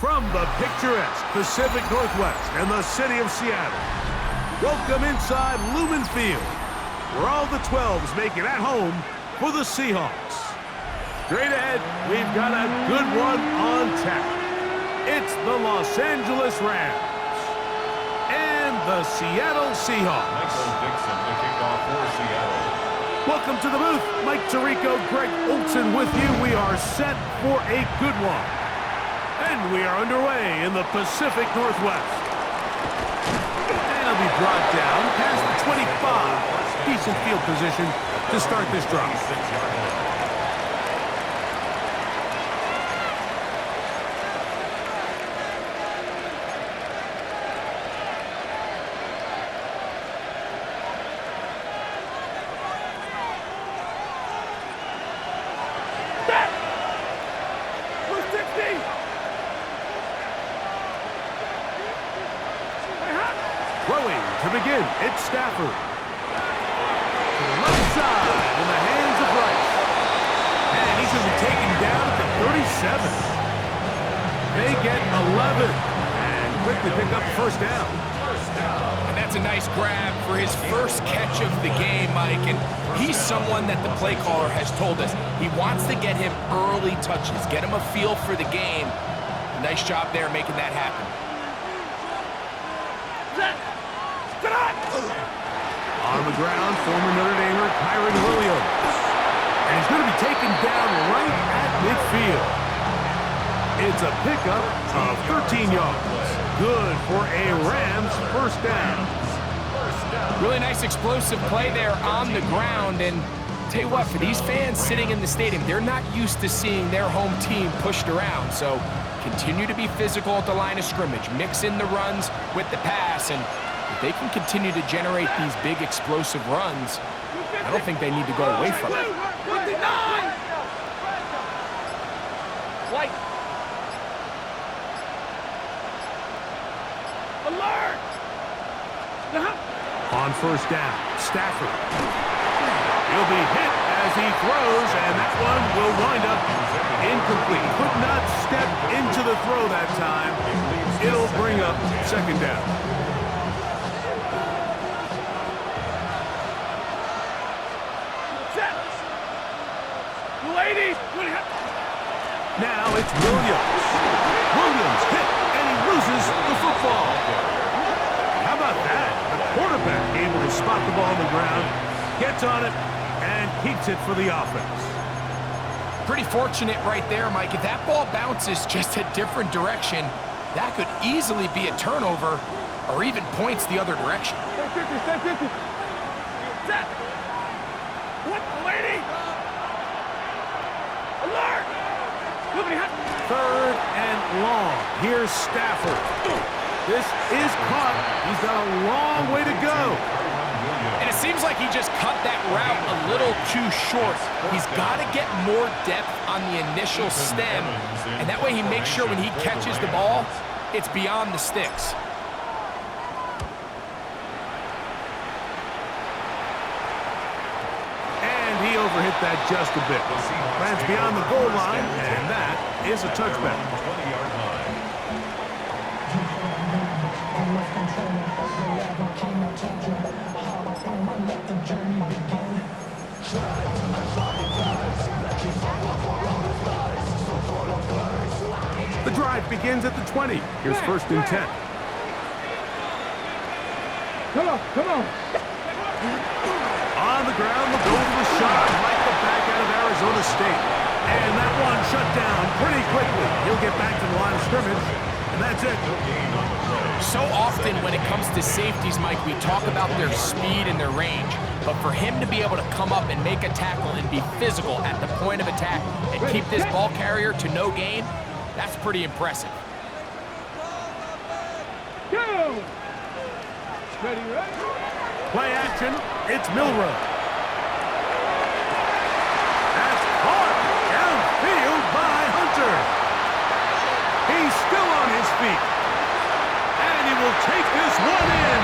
From the picturesque Pacific Northwest and the city of Seattle, welcome inside Lumen Field, where all the 12s make it at home for the Seahawks. Straight ahead, we've got a good one on tap. It's the Los Angeles Rams and the Seattle Seahawks. Michael Dixon to kick off for Seattle. Welcome to the booth. Mike Tirico, Greg Olson with you. We are set for a good one. And we are underway in the Pacific Northwest. And it'll be brought down past the 25. Decent field position to start this drive. Throwing to begin, it's Stafford. To the left side in the hands of Rice. And he's going to be taken down at the 37. They get 11 and quickly pick up the first down. And that's a nice grab for his first catch of the game, Mike. And he's someone that the play caller has told us he wants to get him early touches, get him a feel for the game. Nice job there making that happen. On the ground, former Notre Damer Kyron Williams. And he's going to be taken down right at midfield. It's a pickup of 13 yards. Good for a Rams first down. Really nice explosive play there on the ground. And tell you what, for these fans sitting in the stadium, they're not used to seeing their home team pushed around. So continue to be physical at the line of scrimmage. Mix in the runs with the pass. And if they can continue to generate these big explosive runs, I don't think they need to go away from it. 59! White. Alert! On first down, Stafford. He'll be hit as he throws, and that one will wind up incomplete. Could not step into the throw that time. It'll bring up second down. Now it's Williams. Williams hit, and he loses the football. How about that? The quarterback able to spot the ball on the ground, gets on it, and keeps it for the offense. Pretty fortunate right there, Mike. If that ball bounces just a different direction, that could easily be a turnover or even points the other direction. Stay 50. Set. What, lady? Alert! Third and long. Here's Stafford. This is caught. He's got a long way to go. And it seems like he just cut that route a little too short. He's got to get more depth on the initial stem, and that way he makes sure when he catches the ball, it's beyond the sticks. He overhit that just a bit. Lands beyond the goal line, and that is a touchback. 20-yard line. The drive begins at the 20. Here's first and 10. Come on, come on. On the ground, the goal for the shot, like the back out of Arizona State. And that one shut down pretty quickly. He'll get back to the line of scrimmage, and that's it. So often when it comes to safeties, Mike, we talk about their speed and their range. But for him to be able to come up and make a tackle and be physical at the point of attack and keep this ball carrier to no gain, that's pretty impressive. Go! Ready, ready? Play action, it's Milrow. That's caught downfield by Hunter. He's still on his feet. And he will take this one in.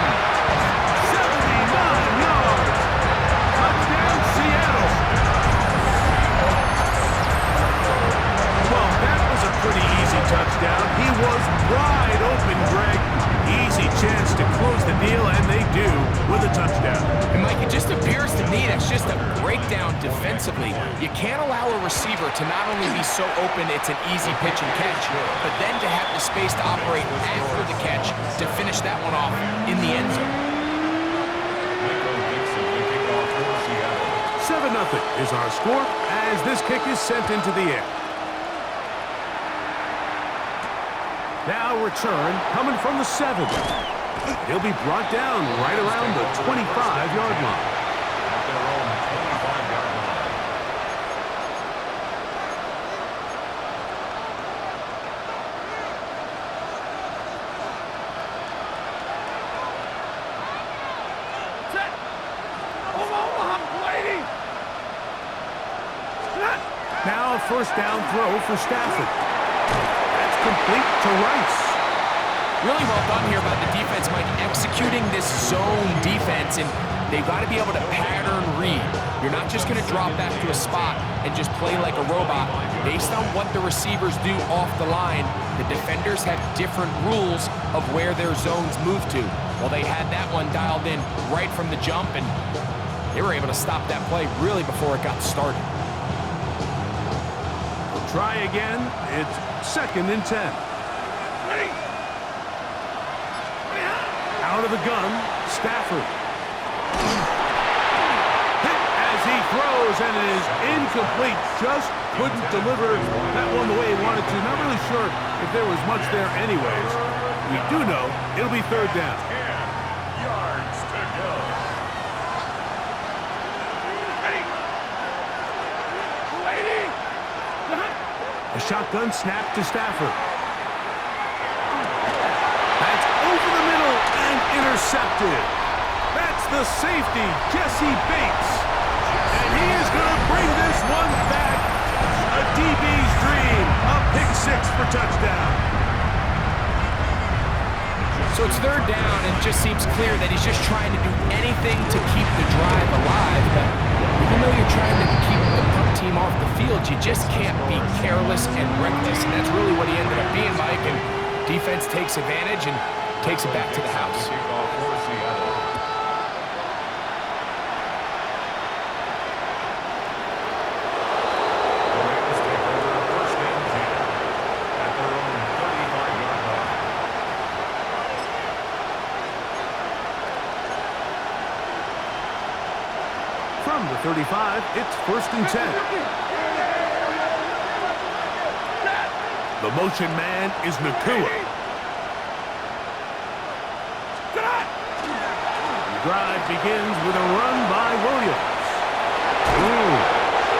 79 yards. Touchdown, Seattle. Well, that was a pretty easy touchdown. He was wide open, Greg. Easy chance to close the deal, and they do with a touchdown. And Mike, it just appears to me that's just a breakdown defensively. You can't allow a receiver to not only be so open it's an easy pitch and catch, but then to have the space to operate after the catch to finish that one off in the end zone. 7-0 is our score as this kick is sent into the air. Now return coming from the 7. He'll be brought down right around the 25-yard line. At their own 25-yard line. Set! Omaha, lady! Set! Now a first down throw for Stafford. That's complete to Rice. Really well done here by the defense, Mike, executing this zone defense, and they've got to be able to pattern read. You're not just going to drop back to a spot and just play like a robot. Based on what the receivers do off the line, the defenders have different rules of where their zones move to. Well, they had that one dialed in right from the jump, and they were able to stop that play really before it got started. We'll try again. It's second and 10. Ready? Out of the gun, Stafford. Hit as he throws, and it is incomplete. Just couldn't deliver that one the way he wanted to. Not really sure if there was much there anyways. We do know it'll be third down. 10 yards to go. Ready? Lady! A shotgun snap to Stafford. That's over the middle and intercepted. That's the safety, Jesse Bates. And he is going to bring this one back. A DB's dream. A pick six for touchdown. So it's third down, and it just seems clear that he's just trying to do anything to keep the drive alive. But even though you're trying to keep the punt team off the field, you just can't be careless and reckless. And that's really what he ended up being, Mike. And defense takes advantage and takes it back to the house. Kickoff for Seattle. The Ravens take over first and 10 at their own 35-yard line. From the 35, it's first and 10. The motion man is Nakua. The drive begins with a run by Williams. Ooh,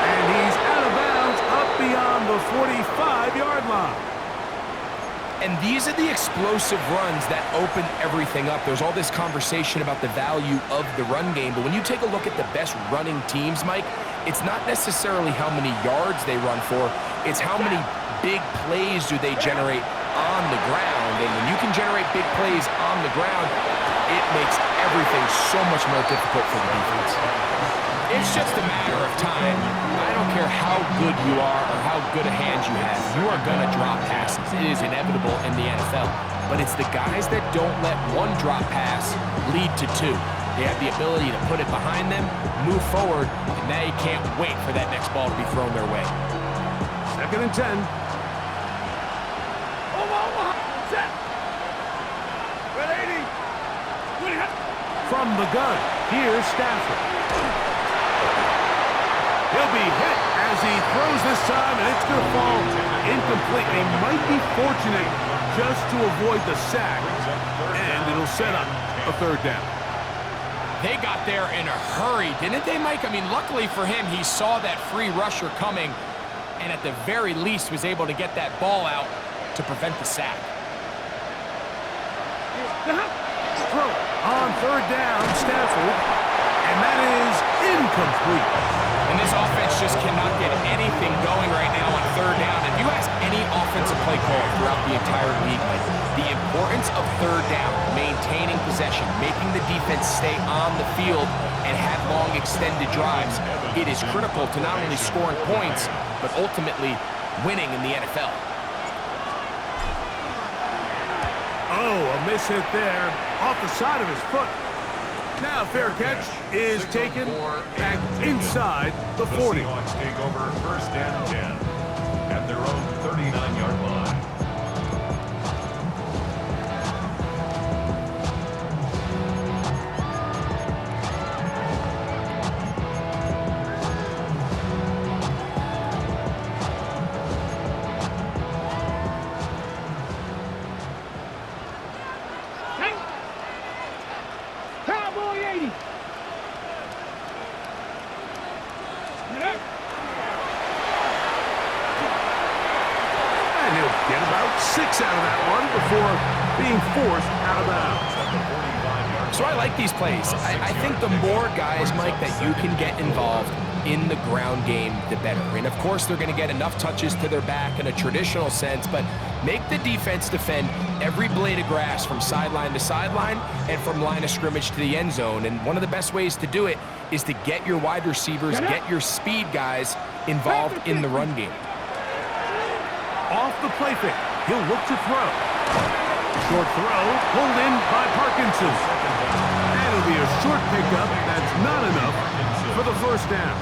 and he's out of bounds up beyond the 45-yard line. And these are the explosive runs that open everything up. There's all this conversation about the value of the run game, but when you take a look at the best running teams, Mike, it's not necessarily how many yards they run for, it's how many big plays do they generate on the ground. And when you can generate big plays on the ground, it makes everything so much more difficult for the defense. It's just a matter of time. I don't care how good you are or how good a hand you have. You are going to drop passes. It is inevitable in the NFL. But it's the guys that don't let one drop pass lead to two. They have the ability to put it behind them, move forward, and they can't wait for that next ball to be thrown their way. 2nd and 10. Set. Red 80. From the gun, here's Stafford. He'll be hit as he throws this time, and it's going to fall incomplete. They might be fortunate just to avoid the sack, and it'll set up a 3rd down. They got there in a hurry, didn't they, Mike? I mean, luckily for him, he saw that free rusher coming, and at the very least was able to get that ball out to prevent the sack. Throw on 3rd down, Stafford, and that is incomplete. And this offense just cannot get anything going right now on 3rd down. If you ask any offensive play caller throughout the entire league, Mike, the importance of 3rd down, maintaining possession, making the defense stay on the field and have long extended drives, it is critical to not only scoring points, but ultimately winning in the NFL. Oh, a miss hit there off the side of his foot. Now fair catch is taken back inside the 40. The Seahawks take over 1st and 10 at their own 39-yard line. Cowboy 80. And he'll get about 6 out of that one before being forced out of bounds. So I like these plays. I think the more guys, Mike, that you can get involved in the ground game, the better. And of course, they're going to get enough touches to their back in a traditional sense, but make the defense defend every blade of grass from sideline to sideline and from line of scrimmage to the end zone. And one of the best ways to do it is to get your wide receivers, get your speed guys involved in the run game. Off the play fake, he'll look to throw. Short throw, pulled in by Parkinson. And it'll be a short pickup. That's not enough for the 1st down.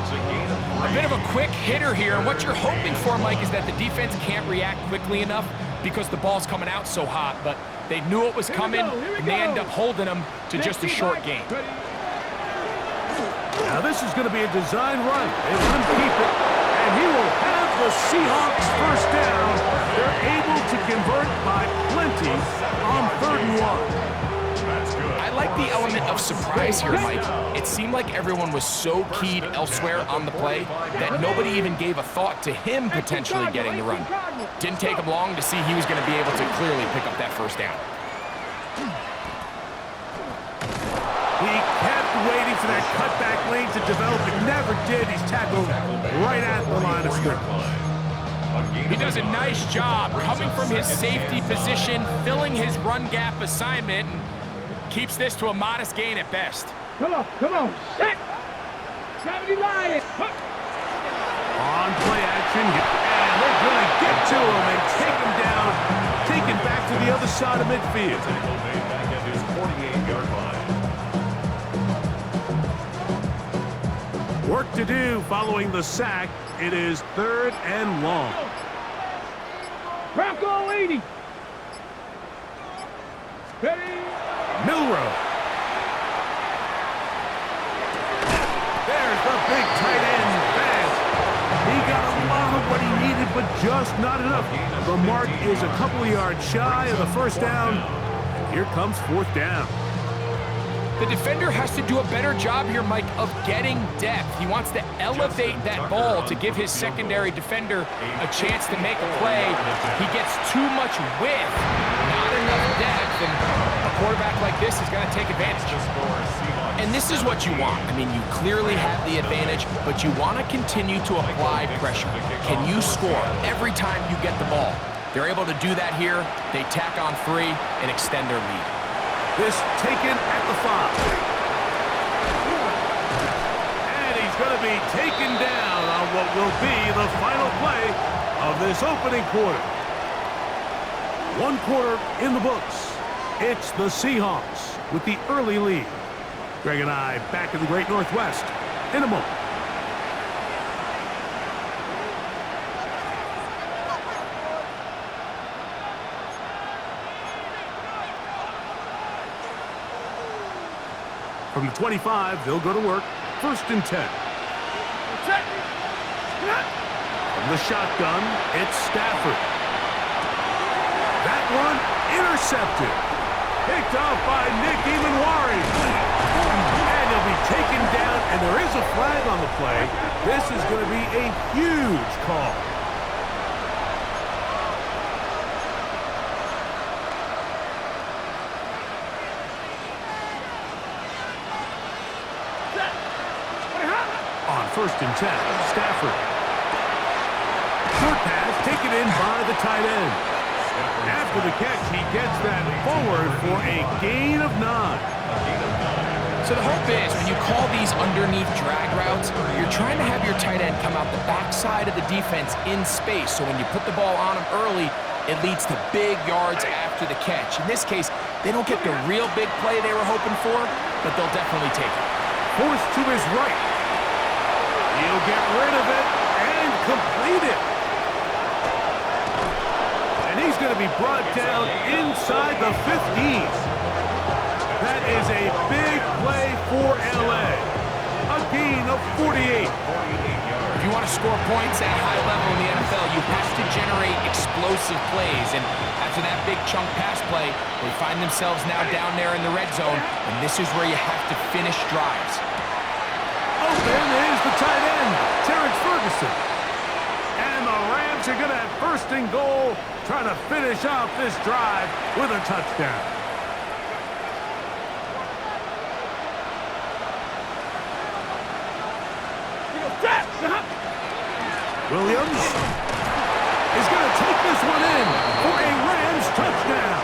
A bit of a quick hitter here, and what you're hoping for, Mike, is that the defense can't react quickly enough because the ball's coming out so hot, but they knew it was coming, and they end up holding them to just a short gain. Now this is going to be a design run. They let him keep it, and he will have the Seahawks 1st down. They're able to convert by plenty on 3rd and 1. I like the element of surprise here, Mike. It seemed like everyone was so keyed elsewhere on the play that nobody even gave a thought to him potentially getting the run. Didn't take him long to see he was going to be able to clearly pick up that 1st down. He kept waiting for that cutback lane to develop. It never did. He's tackled right at the line of scrimmage. He does a nice job coming from his safety position, filling his run gap assignment, and keeps this to a modest gain at best. Come on. Set. 70 Lions. On play action, and they're going to get to him and take him down, take it back to the other side of midfield. Back at his 48-yard line. Work to do following the sack. It is 3rd and long. Bronco 80. Ready. Milrow. There's the big tight end pass. He got a lot of what he needed, but just not enough. The mark is a couple of yards shy of the 1st down. Here comes 4th down. The defender has to do a better job here, Mike, of getting depth. He wants to elevate that ball to give his secondary defender a chance to make a play. He gets too much width, not enough depth, and a quarterback like this is going to take advantage. And this is what you want. I mean, you clearly have the advantage, but you want to continue to apply pressure. Can you score every time you get the ball? They're able to do that here. They tack on 3 and extend their lead. This taken at the 5. to be taken down on what will be the final play of this opening quarter. One quarter in the books. It's the Seahawks with the early lead. Greg and I back in the Great Northwest in a moment. From the 25, they'll go to work. 1st and 10. From the shotgun, it's Stafford. That one intercepted. Picked off by Nick Emanwari. And he'll be taken down, and there is a flag on the play. This is going to be a huge call. On 1st and 10, Stafford. Short pass taken in by the tight end. After the catch, he gets that forward for a gain of 9. So the hope is when you call these underneath drag routes, you're trying to have your tight end come out the backside of the defense in space. So when you put the ball on him early, it leads to big yards after the catch. In this case, they don't get the real big play they were hoping for, but they'll definitely take it. Forced to his right. He'll get rid of it and complete it. And he's going to be brought down inside the 15. That is a big play for L.A. A gain of 48. If you want to score points at a high level in the NFL, you have to generate explosive plays. And after that big chunk pass play, they find themselves now down there in the red zone, and this is where you have to finish drives. Open is the tight end, Terrence Ferguson. And the Rams are going to have 1st and goal, trying to finish off this drive with a touchdown. Williams is going to take this one in for a Rams touchdown.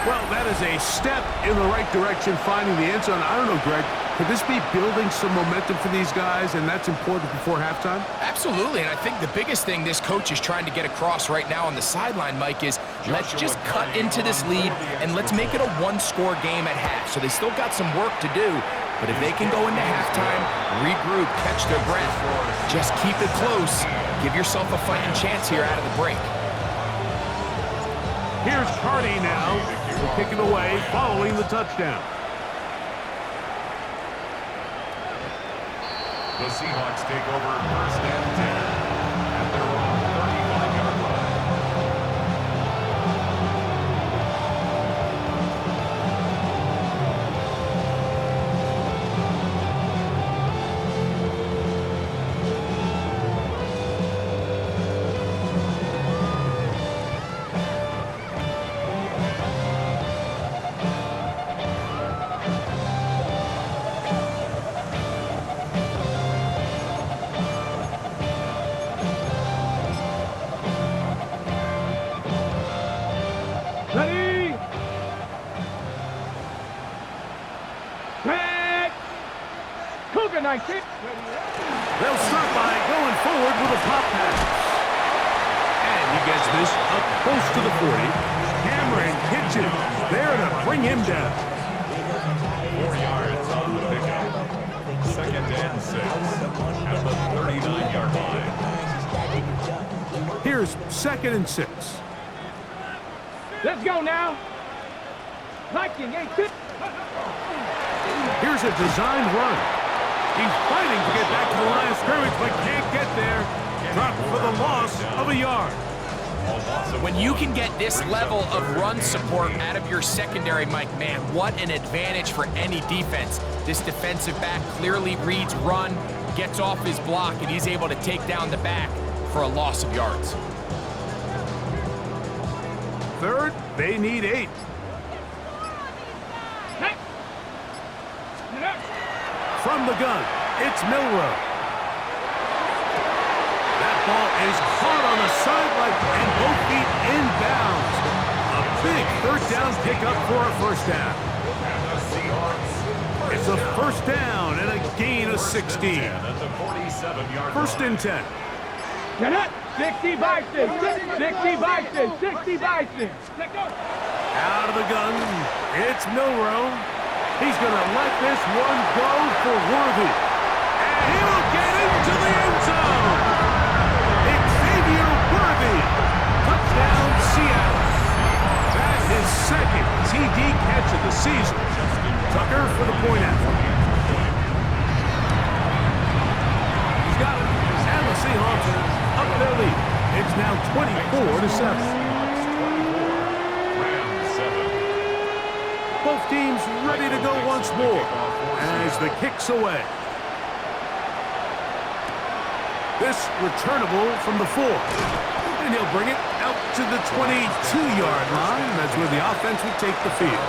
Well, that is a step in the right direction, finding the end zone. I don't know, Greg, could this be building some momentum for these guys, and that's important before halftime? Absolutely, and I think the biggest thing this coach is trying to get across right now on the sideline, Mike, is let's just cut into this lead, and let's make it a one-score game at half. So they still got some work to do, but if they can go into halftime, regroup, catch their breath, just keep it close, give yourself a fighting chance here out of the break. Here's Cardi now. Will kick it away following the touchdown. The Seahawks take over 1st and 10 at their own 35-yard line. Ready? Back. Cougar 19. They'll start by going forward with a pop pass. And he gets this up close to the 40. Cameron Kitchen there to bring him down. 4 yards on the pickup. 2nd and 6 at the 39-yard line. Here's 2nd and 6. Let's go now. Viking ain't good. Here's a designed run. He's fighting to get back to the line of scrimmage, but can't get there. Dropped for the loss of a yard. When you can get this level of run support out of your secondary, Mike, man, what an advantage for any defense. This defensive back clearly reads run, gets off his block, and he's able to take down the back for a loss of yards. 3rd, they need 8. From the gun, it's Milrow. That ball is caught on the sideline and both feet inbounds. A big 3rd down pickup for a 1st down. And the Seahawks It's a first down and a gain of 16. At the 47-yard First line. and 10. Get it. 60 Bison. 60 Bison. 60 Bison. Let go. Out of the gun, it's Milrow. He's going to let this one go for Worthy. And he will get into the end zone. Xavier Worthy. Touchdown, Seattle. That's his second TD catch of the season. Tucker for the point after. He's got it. And the Seahawks up their lead. It's now 24-7. Both teams ready to go once more as the kick's away. This returnable from the 4. And he'll bring it out to the 22-yard line. That's where the offense will take the field.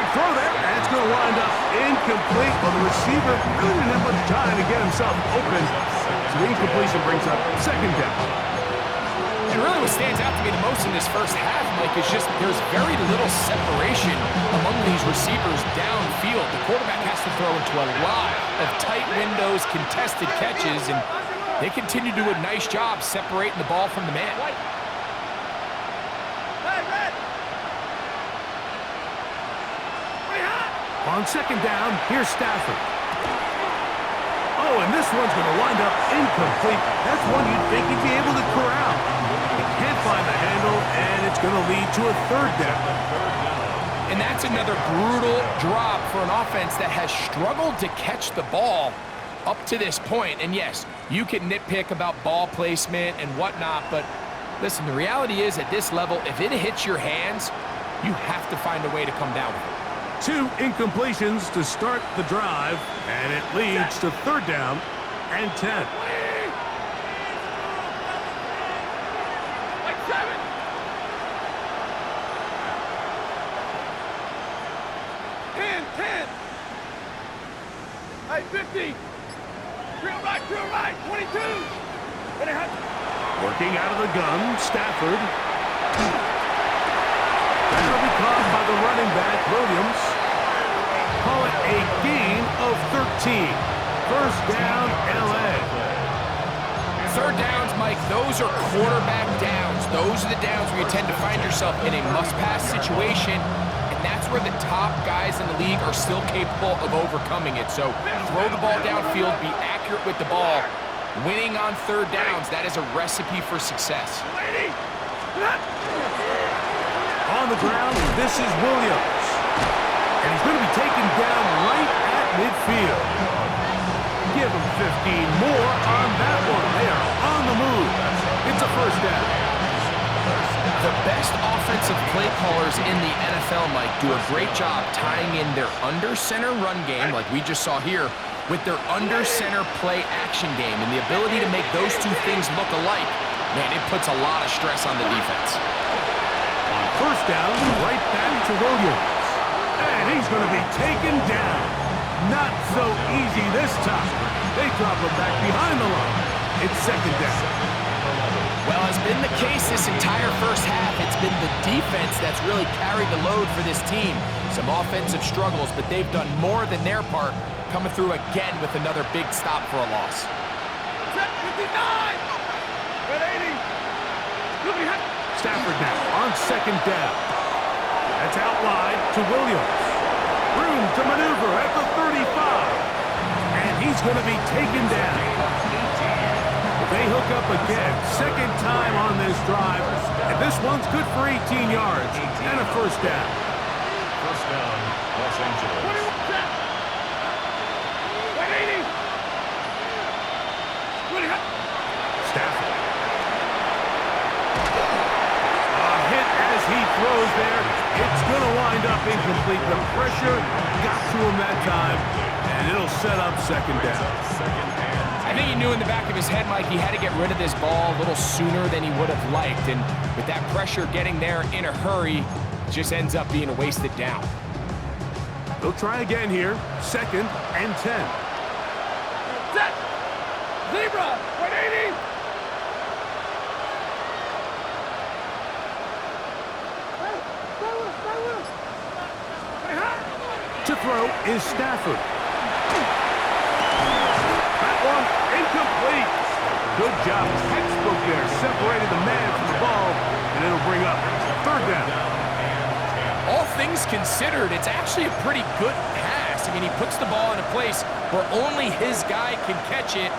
Throw there, and it's going to wind up incomplete. Well, the receiver really didn't have much time to get himself open. So the incompletion brings up second down. And really what stands out to me the most in this first half, Mike, is just there's very little separation among these receivers downfield. The quarterback has to throw into a lot of tight windows, contested catches, and they continue to do a nice job separating the ball from the man. On second down, here's Stafford. Oh, and this one's going to wind up incomplete. That's one you'd think he'd be able to corral. He can't find the handle, and it's going to lead to a third down. And that's another brutal drop for an offense that has struggled to catch the ball up to this point. And yes, you can nitpick about ball placement and whatnot, but listen, the reality is at this level, if it hits your hands, you have to find a way to come down with it. 2 incompletions to start the drive, and it leads to third down and 10. Like 7. Hey, 50. Real right, 22. Working out of the gun, Stafford. That'll be caught by the running back, Williams. Call it a gain of 13. First down, L.A. Third downs, Mike, those are quarterback downs. Those are the downs where you tend to find yourself in a must-pass situation, and that's where the top guys in the league are still capable of overcoming it. So throw the ball downfield, be accurate with the ball. Winning on third downs, that is a recipe for success. On the ground, this is Williams. And he's going to be taken down right at midfield. Give him 15 more on that one. They are on the move. It's a first down. The best offensive play callers in the NFL, Mike, do a great job tying in their under-center run game, like we just saw here, with their under-center play action game. And the ability to make those two things look alike, man, it puts a lot of stress on the defense. On first down, right back to Williams. And he's going to be taken down. Not so easy this time. They drop him back behind the line. It's second down. Well, as been the case this entire first half, it's been the defense that's really carried the load for this team. Some offensive struggles, but they've done more than their part, coming through again with another big stop for a loss. 59. 80. Stafford now on second down. That's out wide to Williams. Room to maneuver at the 35. And he's going to be taken down. They hook up again. Second time on this drive. And this one's good for 18 yards and a first down. First down, Los Angeles. 80. Stafford. A hit as he throws there. It's going to wind up incomplete. The pressure got to him that time. And it'll set up second down. I think he knew in the back of his head, Mike, he had to get rid of this ball a little sooner than he would have liked. And with that pressure getting there in a hurry, it just ends up being a wasted down. They'll try again here. 2nd and 10. Set. Zebra. 180. To throw is Stafford. That one incomplete. Good job. Textbook there. Separated the man from the ball, and it'll bring up 3rd down. All things considered, it's actually a pretty good pass. I mean, he puts the ball in a place where only his guy can catch it.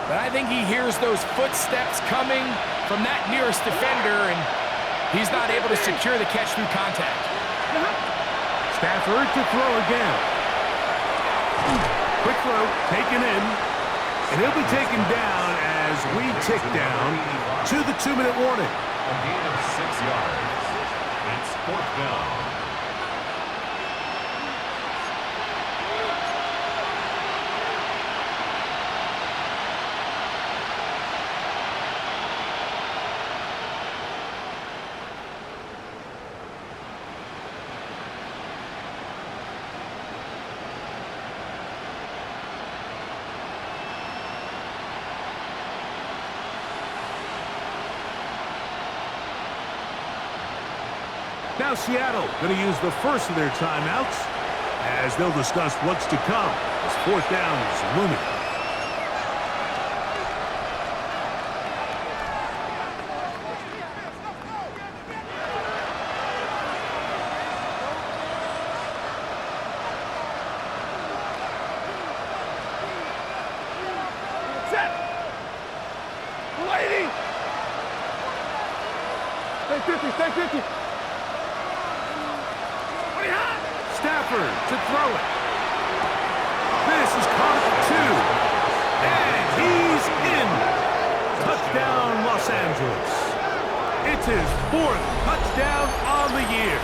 But I think he hears those footsteps coming from that nearest defender, and he's not able to secure the catch through contact. Stafford to throw again. Quick throw, taken in. And he'll be taken down as we tick down to the 2-minute warning. A gain of 6 yards. It's 4th down. Now Seattle going to use the first of their timeouts as they'll discuss what's to come as 4th down is looming. Set. 180. Stay 50. Stay 50. Stafford to throw it. This is caught at 2. And he's in. Touchdown, Los Angeles. It's his 4th touchdown on the year.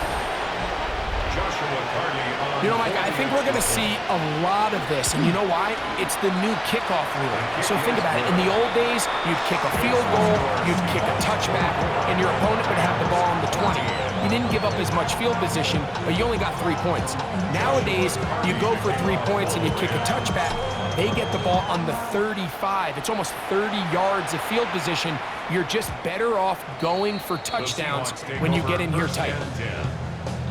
You know, Mike, I think we're going to see a lot of this, and you know why? It's the new kickoff rule. So think about it. In the old days, you'd kick a field goal, you'd kick a touchback, and your opponent would have the ball on the 20. You didn't give up as much field position, but you only got 3 points. Nowadays, you go for 3 points and you kick a touchback. They get the ball on the 35. It's almost 30 yards of field position. You're just better off going for touchdowns when you get in here tight.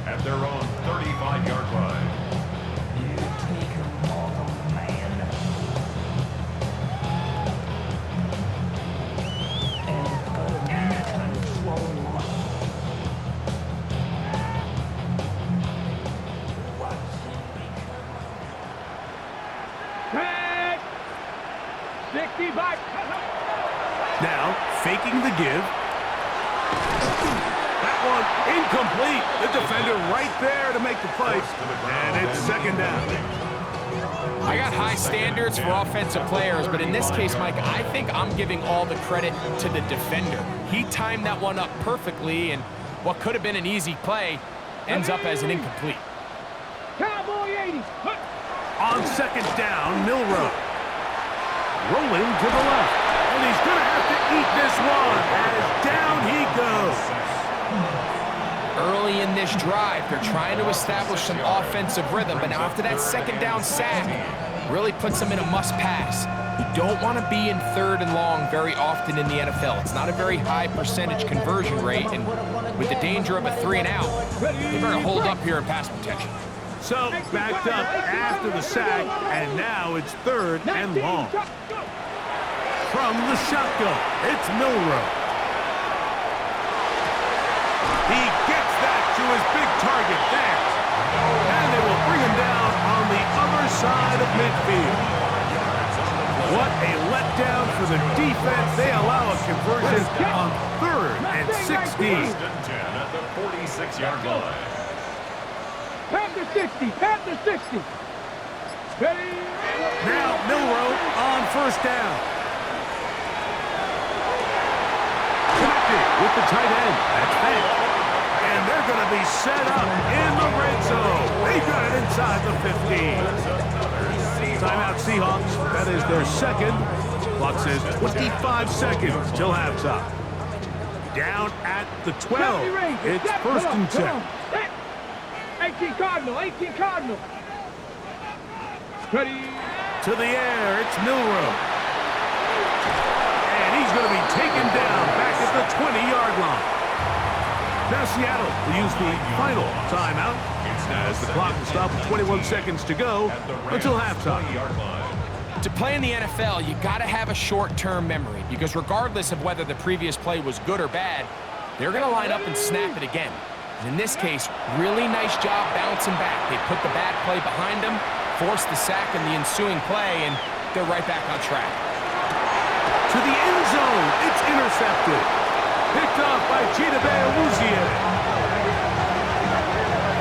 At their own 35-yard line. Set. 65. Now, faking the give. That one incomplete. The defender right there to make the play. And it's 2nd down. I got high standards for offensive players, but in this case, Mike, I think I'm giving all the credit to the defender. He timed that one up perfectly, and what could have been an easy play ends up as an incomplete. Cowboy 80. On 2nd down, Milroe. Rolling to the left. And he's going to have to eat this one as down he goes. Early in this drive, they're trying to establish some offensive rhythm, but now after that 2nd down sack, really puts them in a must-pass. You don't want to be in 3rd and long very often in the NFL. It's not a very high percentage conversion rate, and with the danger of a 3-and-out, they better hold up here in pass protection. So, backed up after the sack, and now it's 3rd and long. From the shotgun, it's Milroe. He gets that to his big target there. And they will bring him down on the other side of midfield. What a letdown for the defense. They allow a conversion on 3rd and 16. At the 46-yard line. Panther 60. Panther 60. Ready. Now Milroe on 1st down. Connected with the tight end. That's Fant. And they're going to be set up in the red zone. They got it inside the 15. Timeout Seahawks. That is their second. Clock says 25 seconds till halftime. Down at the 12. It's first and 10. 18 Cardinal, 18 Cardinal. Ready. To the air, it's Milrow. And he's going to be taken down back at the 20-yard line. Now Seattle will use the final timeout as the clock will stop with 21 seconds to go until halftime. To play in the NFL, you got to have a short-term memory because regardless of whether the previous play was good or bad, they're going to line up and snap it again. And in this case, really nice job bouncing back. They put the bad play behind them, forced the sack in the ensuing play, and they're right back on track. To the end zone, it's intercepted. Picked off by Chidobe Awuzie.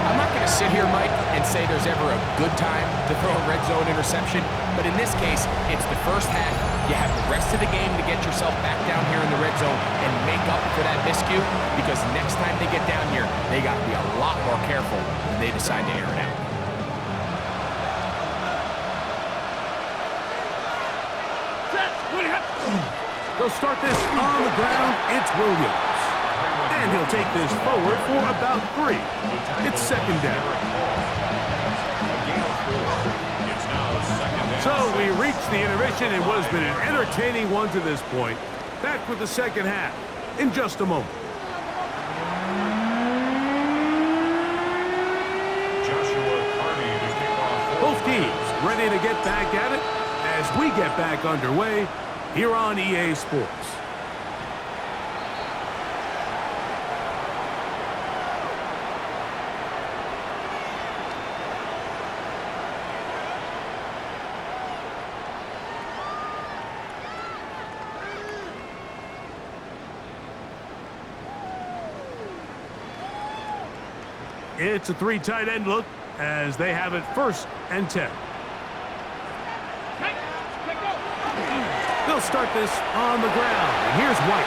I'm not going to sit here, Mike, and say there's ever a good time to throw a red zone interception, but in this case, it's the first half. You have the rest of the game to get yourself back down here in the red zone and make up for that miscue, because next time they get down here, they got to be a lot more careful when they decide to air it out. They'll start this on the ground. It's Williams. And he'll take this forward for about 3. It's second down. So we reach the intermission in what has been an entertaining one to this point. Back with the second half in just a moment. Both teams ready to get back at it as we get back underway here on EA Sports. It's a 3 tight end look as they have it first and 10. They'll start this on the ground. And here's White.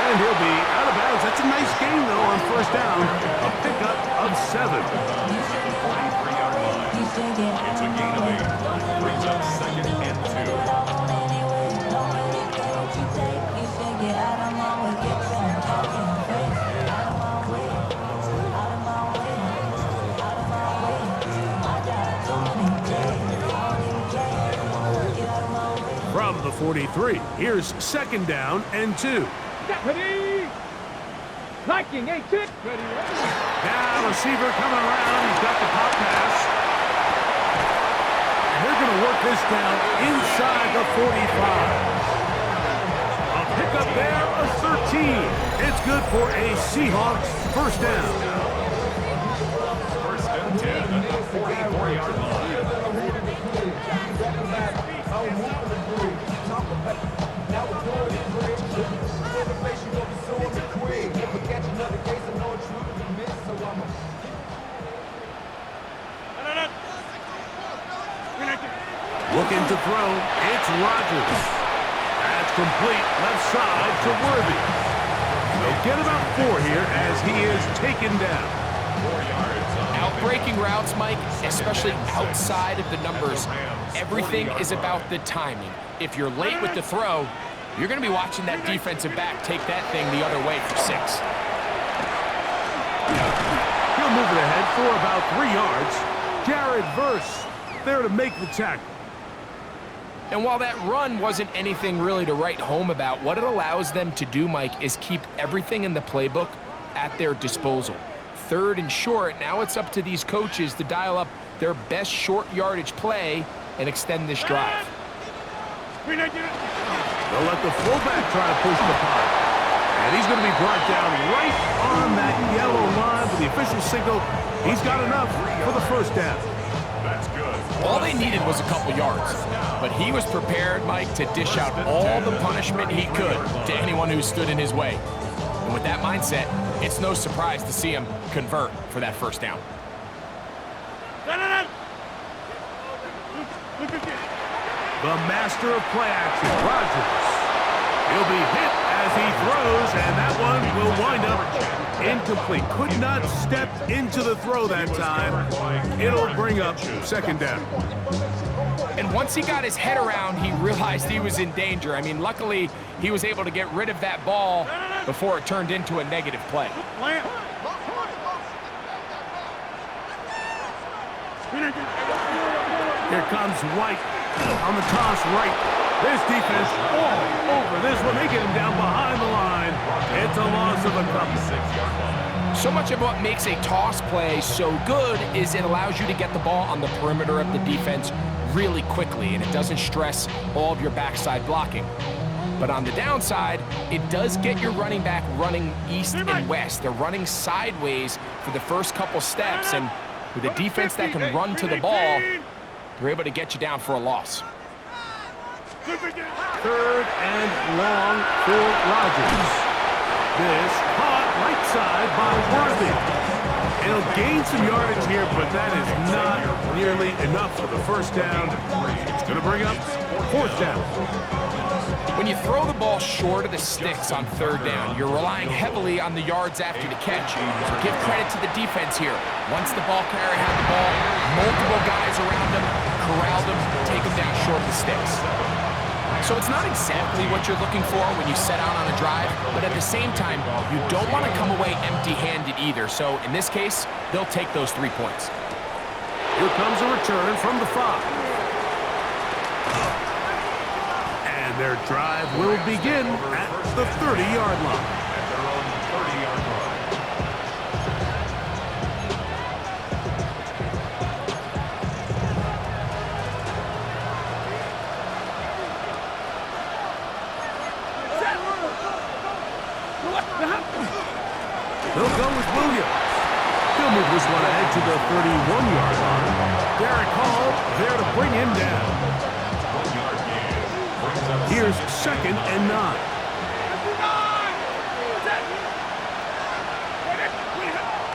And he'll be out of bounds. That's a nice gain, though, on first down. A pickup of 7. It's a gain of 8. Brings up second and 2. From the 43, here's second down and 2. Ready. Liking 8 tick. Ready. Now receiver coming around. He's got the pop pass. And they're going to work this down inside the 45. A pickup there of 13. It's good for a Seahawks first down. First and 10 at the 44-yard line. Looking to throw, it's Rodgers. That's complete left side to Worthy. They'll get about 4 here as he is taken down. 4 yards. Outbreaking routes, Mike, especially outside of the numbers, everything is about the timing. If you're late with the throw, you're going to be watching that defensive back take that thing the other way for 6. He'll move it ahead for about 3 yards. Jared Verse there to make the tackle. And while that run wasn't anything really to write home about, what it allows them to do, Mike, is keep everything in the playbook at their disposal. 3rd and short, now it's up to these coaches to dial up their best short yardage play and extend this drive. They'll let the fullback try to push the punt. And he's going to be brought down right on that yellow line with the official signal. He's got enough for the first down. That's good. All they needed was a couple yards, but he was prepared, Mike, to dish out all the punishment he could to anyone who stood in his way. And with that mindset, it's no surprise to see him convert for that first down. The master of play action, Rodgers. He'll be hit as he throws, and that one will wind up Incomplete. Could not step into the throw that time. It'll bring up second down. And once he got his head around, he realized he was in danger. I mean, luckily, he was able to get rid of that ball before it turned into a negative play. Here comes White on the toss right. This defense all over this one. They get him down behind the line. It's a loss of a couple. So much of what makes a toss play so good is it allows you to get the ball on the perimeter of the defense really quickly, and it doesn't stress all of your backside blocking. But on the downside, it does get your running back running east and west. They're running sideways for the first couple steps, and with a defense that can run to the ball, they're able to get you down for a loss. Third and long for Rodgers. This caught right side by Worthy. He'll gain some yardage here, but that is not nearly enough for the first down. It's going to bring up fourth down. When you throw the ball short of the sticks on third down, you're relying heavily on the yards after the catch. So give credit to the defense here. Once the ball carrier had the ball, multiple guys around him, corralled him, take him down short of the sticks. So it's not exactly what you're looking for when you set out on a drive, but at the same time, you don't want to come away empty-handed either. So in this case, they'll take those 3 points. Here comes a return from the 5. And their drive will begin at the 30-yard line. At their own 30-yard line. They'll go with Williams. He'll move this one ahead to the 31-yard line. Derek Hall there to bring him down. Here's second and 9.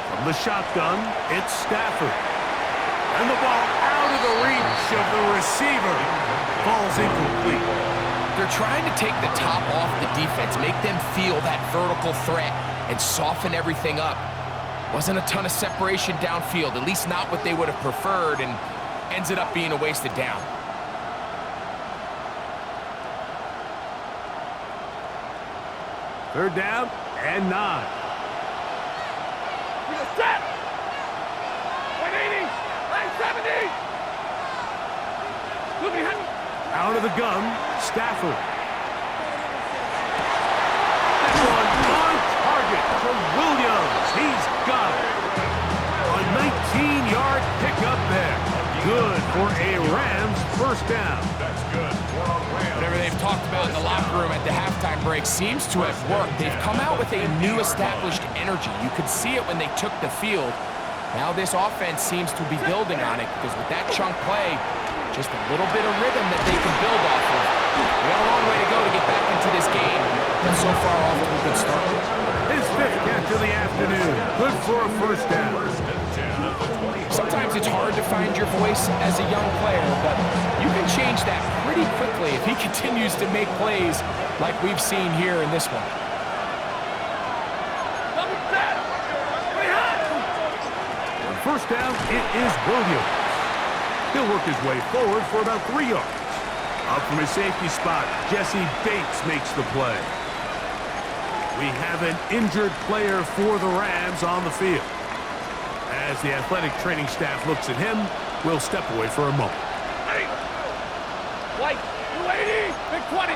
From the shotgun, it's Stafford. And the ball out of the reach of the receiver. Falls incomplete. They're trying to take the top off the defense, make them feel that vertical threat, and soften everything up. Wasn't a ton of separation downfield, at least not what they would have preferred, and ends it up being a wasted down. Third down and 9. Set! 180! 970! Look behind. Out of the gun, Stafford. That one on target for Williams. He's got it. A 19-yard pickup there. Good for a Rams first down. That's good for a Rams. Whatever they've talked about in the locker room at the halftime break seems to have worked. They've come out with a new established energy. You could see it when they took the field. Now this offense seems to be building on it because with that chunk play, just a little bit of rhythm that they can build off of. We got a long way to go to get back into this game, but so far off to a good start. His fifth catch of the afternoon. Good for a first down. Sometimes it's hard to find your voice as a young player, but you can change that pretty quickly if he continues to make plays like we've seen here in this one. On first down, it is Williams. He'll work his way forward for about 3 yards. Up from his safety spot, Jesse Bates makes the play. We have an injured player for the Rams on the field. As the athletic training staff looks at him, we'll step away for a moment. White, 280, big 20.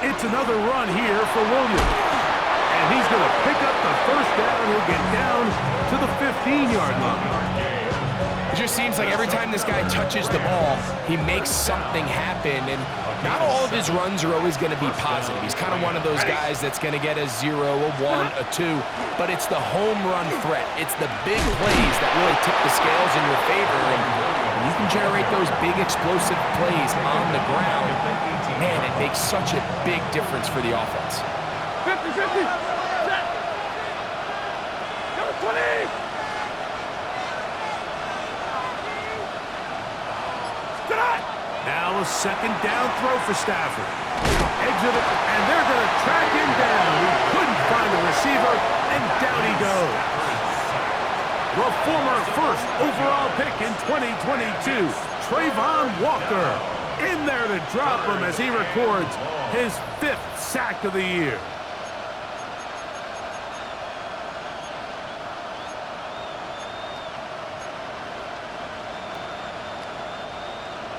It's another run here for Williams. And he's going to pick up the first down. He'll get down to the 15-yard line. It just seems like every time this guy touches the ball, he makes something happen, and not all of his runs are always going to be positive. He's kind of one of those guys that's going to get a 0, a 1, a 2, but it's the home run threat. It's the big plays that really tip the scales in your favor, and when you can generate those big explosive plays on the ground, man, it makes such a big difference for the offense. 50-50, set. Number 20. Now a second down throw for Stafford. Exit it, and they're going to track him down. He couldn't find a way receiver, and down he goes. The former first overall pick in 2022, Trayvon Walker, in there to drop him as he records his 5th sack of the year.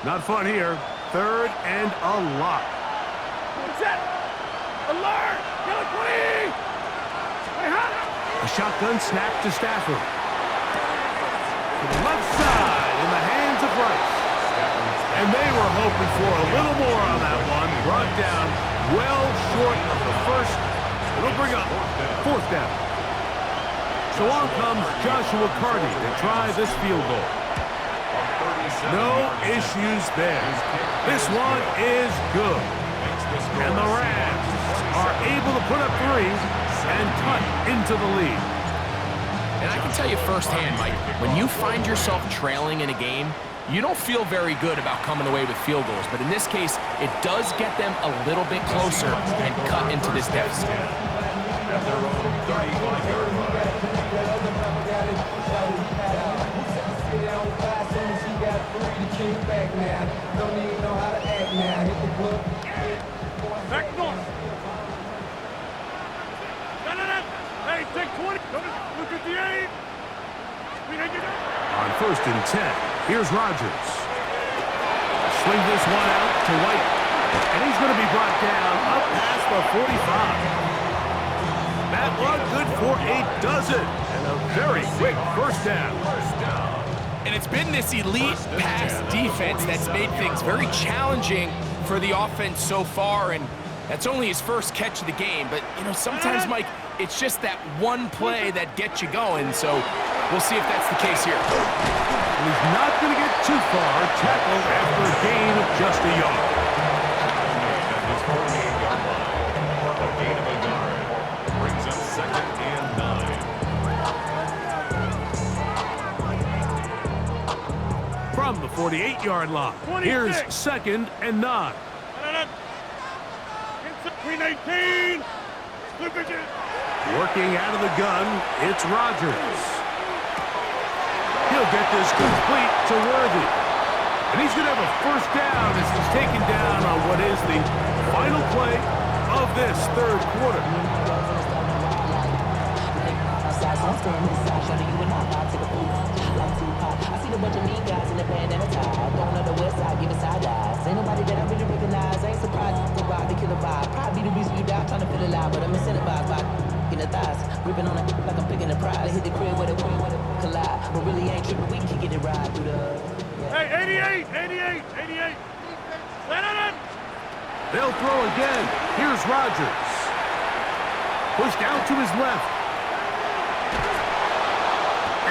Not fun here. 3rd and a lot. Set. Alert. Yellow 20. A shotgun snap to Stafford. To the left side in the hands of Rice. And they were hoping for a little more on that one. Brought down well short of the first. It'll bring up 4th down. So on comes Joshua Carty to try this field goal. No issues there. This one is good. And the Rams are able to put up 3 and cut into the lead. And I can tell you firsthand, Mike, when you find yourself trailing in a game, you don't feel very good about coming away with field goals. But in this case, it does get them a little bit closer and cut into this deficit. At their own 35-yard line. Back north. Hey, take 20. Look at the 8. On 1st and 10, here's Rodgers. Swing this one out to White. And he's going to be brought down up past the 45. That one good for a dozen. And a very quick 1st down. And it's been this elite pass defense that's made things very challenging for the offense so far, and that's only his first catch of the game. But, you know, sometimes, Mike, it's just that one play that gets you going, so we'll see if that's the case here. He's not going to get too far, tackled after a gain of just a yard. At his 48-yard line, a gain of a yard brings up 2nd and 9. From the 48-yard line, here's 2nd and 9. 319. Working out of the gun, it's Rodgers. He'll get this complete to Worthy. And he's going to have a 1st down as he's taken down on what is the final play of this 3rd quarter. I see a bunch of mean guys in the band and a tie. Going on the west side, giving side eyes. Ain't nobody that I really recognize. Ain't surprised to ride the killer vibe. Probably the reason you die trying to feel alive, but I'm incentivized by in the thighs. Ripping on it like I'm picking the prize. Hit the crib with a collide. But really ain't tripping, we can get it right through the... Yeah. Hey, 88. They'll throw again. Here's Rodgers. Pushed out to his left.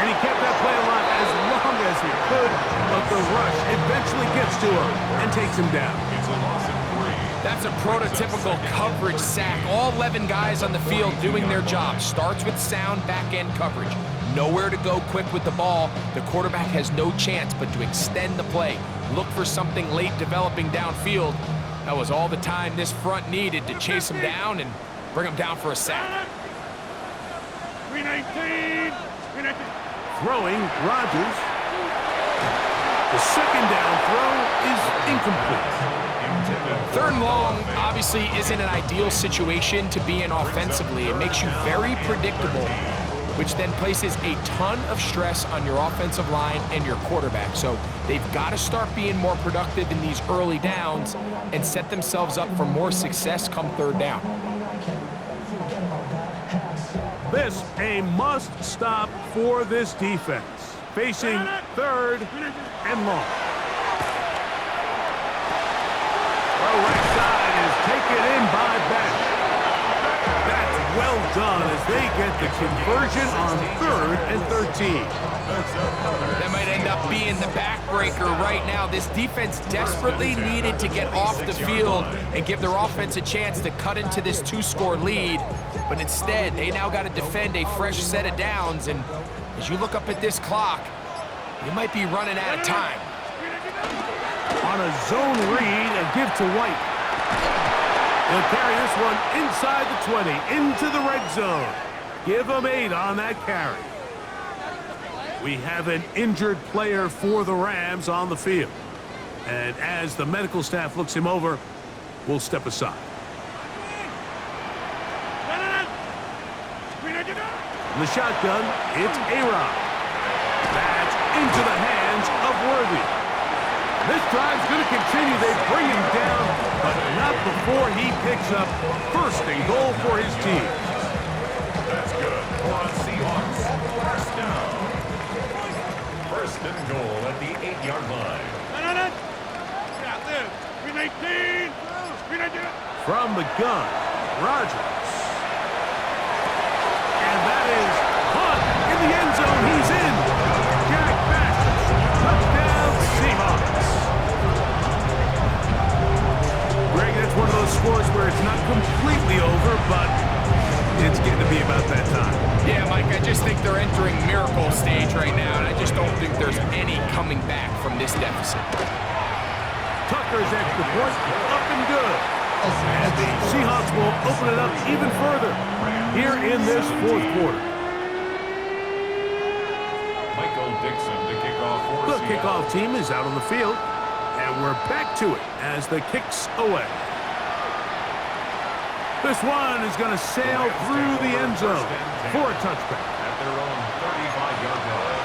And he kept that play alive as long as he could, but the rush eventually gets to him and takes him down. It's a loss of 3. That's a prototypical coverage sack. All 11 guys on the field doing their job. Starts with sound back-end coverage. Nowhere to go quick with the ball. The quarterback has no chance but to extend the play. Look for something late developing downfield. That was all the time this front needed to chase him down and bring him down for a sack. 319. Throwing, Rodgers. The 2nd down throw is incomplete. 3rd and long obviously isn't an ideal situation to be in offensively. It makes you very predictable, which then places a ton of stress on your offensive line and your quarterback. So they've got to start being more productive in these early downs and set themselves up for more success come 3rd down. This a must-stop for this defense. Facing 3rd and long. The right side is taken in by Beck. That's well done as they get the conversion on 3rd and 13. That might end up being the backbreaker right now. This defense desperately needed to get off the field and give their offense a chance to cut into this 2-score lead. But instead, they now got to defend a fresh set of downs. And as you look up at this clock, you might be running out of time. On a zone read, a give to White. He'll carry this one inside the 20, into the red zone. Give him 8 on that carry. We have an injured player for the Rams on the field. And as the medical staff looks him over, we'll step aside. In the shotgun, it's A-Rod. That's into the hands of Worthy. This drive's going to continue. They bring him down, but not before he picks up first and goal for his team. That's good for the Seahawks. First down. First and goal at the 8-yard line. From the gun, Rodgers. And that is caught in the end zone. He's in. Jack Bashes. Touchdown, Seahawks. Greg, that's one of those scores where it's not completely over, but it's getting to be about that time. Yeah, Mike, I just think they're entering miracle stage right now, and I just don't think there's any coming back from this deficit. Tucker's extra point, up and good. And the Seahawks will open it up even further here in this fourth quarter. Michael Dixon to kick off for The Seattle. kickoff team is out on the field, and we're back to it as the kick's away. This one is going to sail through the end zone for a touchback. At their own 35-yard line.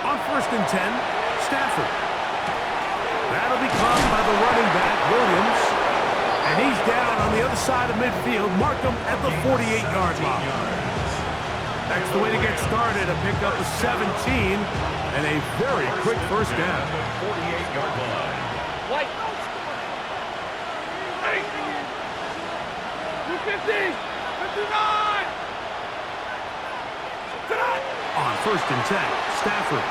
On first and 10, Stafford. That'll be caught by the running back, Williams. And he's down on the other side of midfield. Mark him at the 48-yard line. That's the way to get started. A pick up of 17 and a very quick first down. 48-yard line. White. 250. 59. On first and 10, Stafford.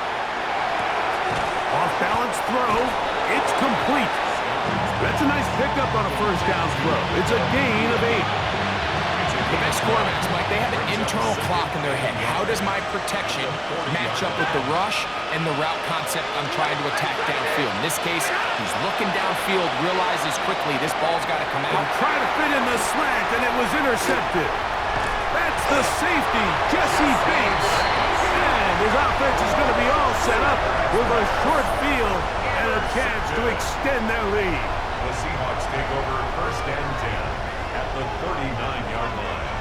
Off balance throw. It's complete. That's a nice pickup on a first down throw. It's a gain of 8. The best quarterbacks, Mike, they have an internal clock in their head. How does my protection match up with the rush and the route concept I'm trying to attack downfield? In this case, he's looking downfield, realizes quickly this ball's got to come out. Trying to fit in the slant, and it was intercepted. That's the safety, Jesse Bates. And his offense is going to be all set up with a short field and a chance to extend their lead. The Seahawks take over first and 10 at the 39-yard line.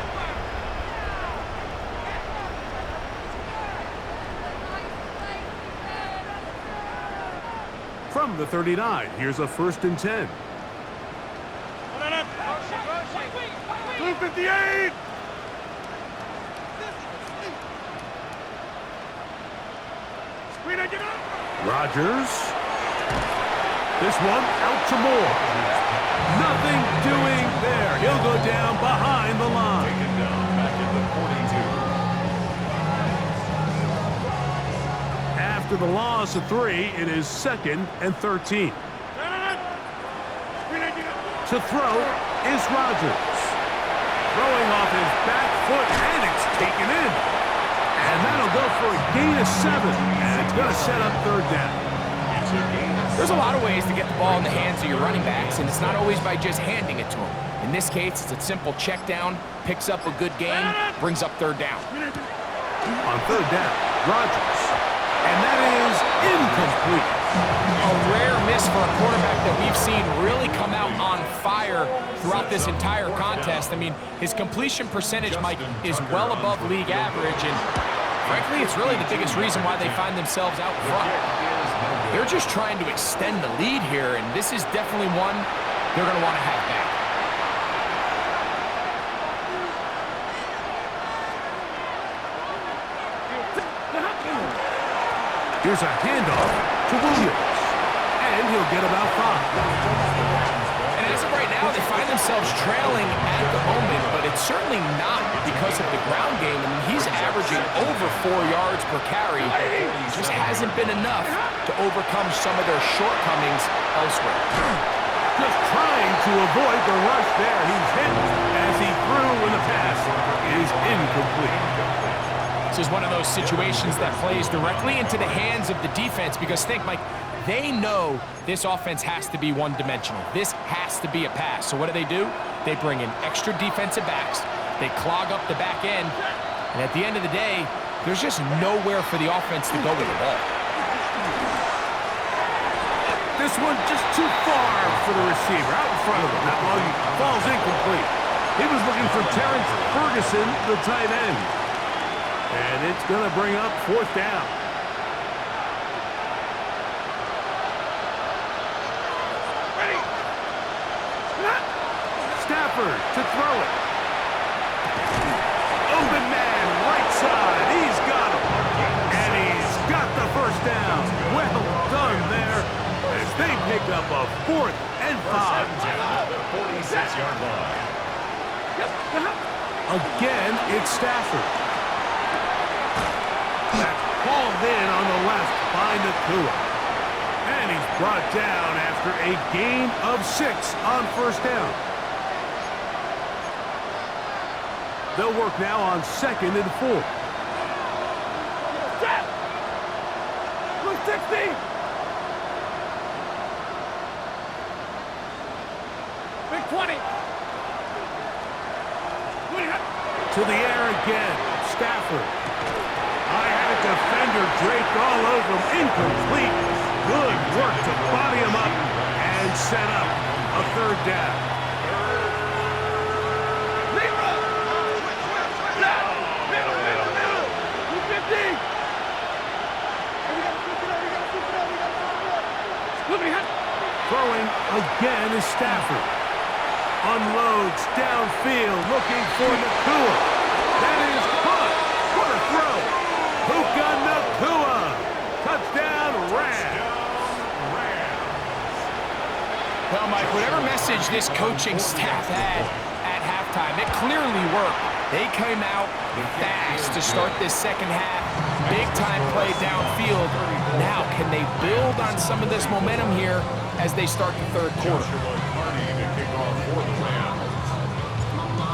From the 39, here's a first and 10. 258. Rodgers. This one out to Moore. Nothing doing there. He'll go down behind the line. Taken down back at the 42. After the loss of 3, it is 2nd and 13. To throw is Rodgers. Throwing off his back foot, and it's taken in. And that'll go for a gain of 7, and it's going to set up third down. There's a lot of ways to get the ball in the hands of your running backs, and it's not always by just handing it to them. In this case, it's a simple check down, picks up a good gain, brings up third down. On third down, Rodgers. And that is incomplete. A rare miss for a quarterback that we've seen really come out on fire throughout this entire contest. I mean, his completion percentage, Mike, is well above league average, and frankly, it's really the biggest reason why they find themselves out front. They're just trying to extend the lead here, and this is definitely one they're going to want to have back. Here's a handoff to Williams. And he'll get about 5. And as of right now, they find themselves trailing at the moment, but it's certainly not because of the ground game. I mean, he's averaging over 4 yards per carry. It just hasn't been enough to overcome some of their shortcomings elsewhere. Just trying to avoid the rush there. He's hit as he threw when the pass is incomplete. This is one of those situations that plays directly into the hands of the defense because think, Mike, they know this offense has to be one-dimensional. This has to be a pass. So what do? They bring in extra defensive backs. They clog up the back end. And at the end of the day, there's just nowhere for the offense to go with the ball. This one just too far for the receiver. Out in front of him. That one falls incomplete. He was looking for Terrence Ferguson, the tight end. And it's going to bring up 4th down. Ready. Stafford to throw it. Open man, right side. He's got him. And he's got the first down. Well done there as they pick up a 4th and 5. 46-yard line. Again, it's Stafford. That's called in on the left by Nakua. And he's brought down after a gain of 6 on 1st down. They'll work now on 2nd and 4. Set. Blue 60. Big 20. To the air again. Stafford. I had a defender draped all over him. Incomplete. Good work to body him up and set up a 3rd down. Throwing again is Stafford. Unloads downfield, looking for Nakua. That is caught. What a throw. Puka Nakua. Touchdown, Rams. Well, Mike, whatever message this coaching staff had at halftime, it clearly worked. They came out fast to start this 2nd half. Big-time play downfield. Now, can they build on some of this momentum here as they start the 3rd quarter?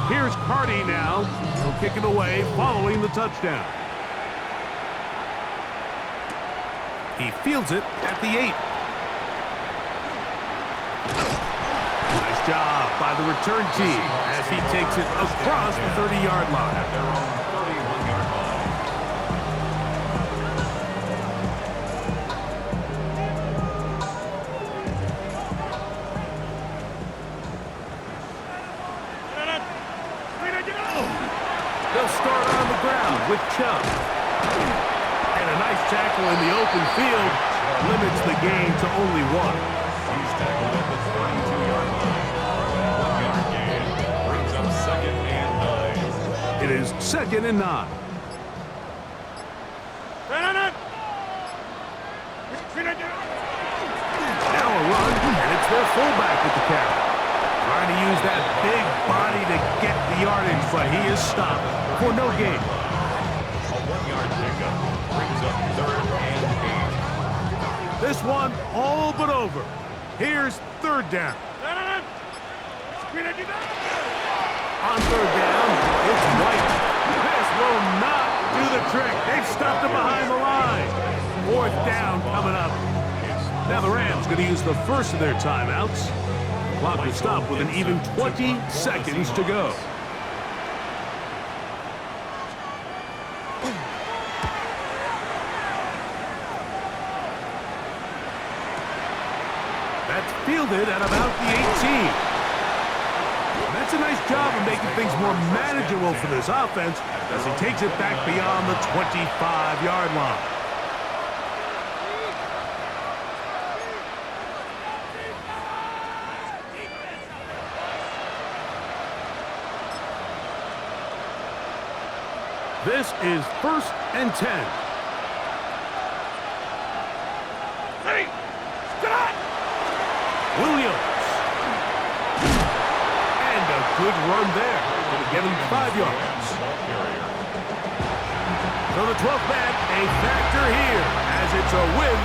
Here's Cardi now. He'll kick it away following the touchdown. He fields it at the 8. Nice job by the return team as he takes it across the 30-yard line. They'll start on the ground with Chubb. And a nice tackle in the open field limits the gain to only 1. He's tackled at the 32-yard line. 1-yard gain brings up 2nd and 9. It is 2nd and 9. Now a run, and it's their fullback with the carry. Trying to use that big body to get the yardage, but he is stopped for no gain. A 1-yard pickup brings up 3rd and 8. This one all but over. Here's 3rd down. On 3rd down, it's White. This will not do the trick. They've stopped him behind the line. 4th down coming up. Now the Rams going to use the first of their timeouts. Clock will stop with an even 20 seconds to go. That's fielded at about the 18. That's a nice job of making things more manageable for this offense as he takes it back beyond the 25-yard line. This is 1st and 10. Ready. Start. Williams. And a good run there. Going to get him 5 yards. So the 12th man, a factor here as it's a win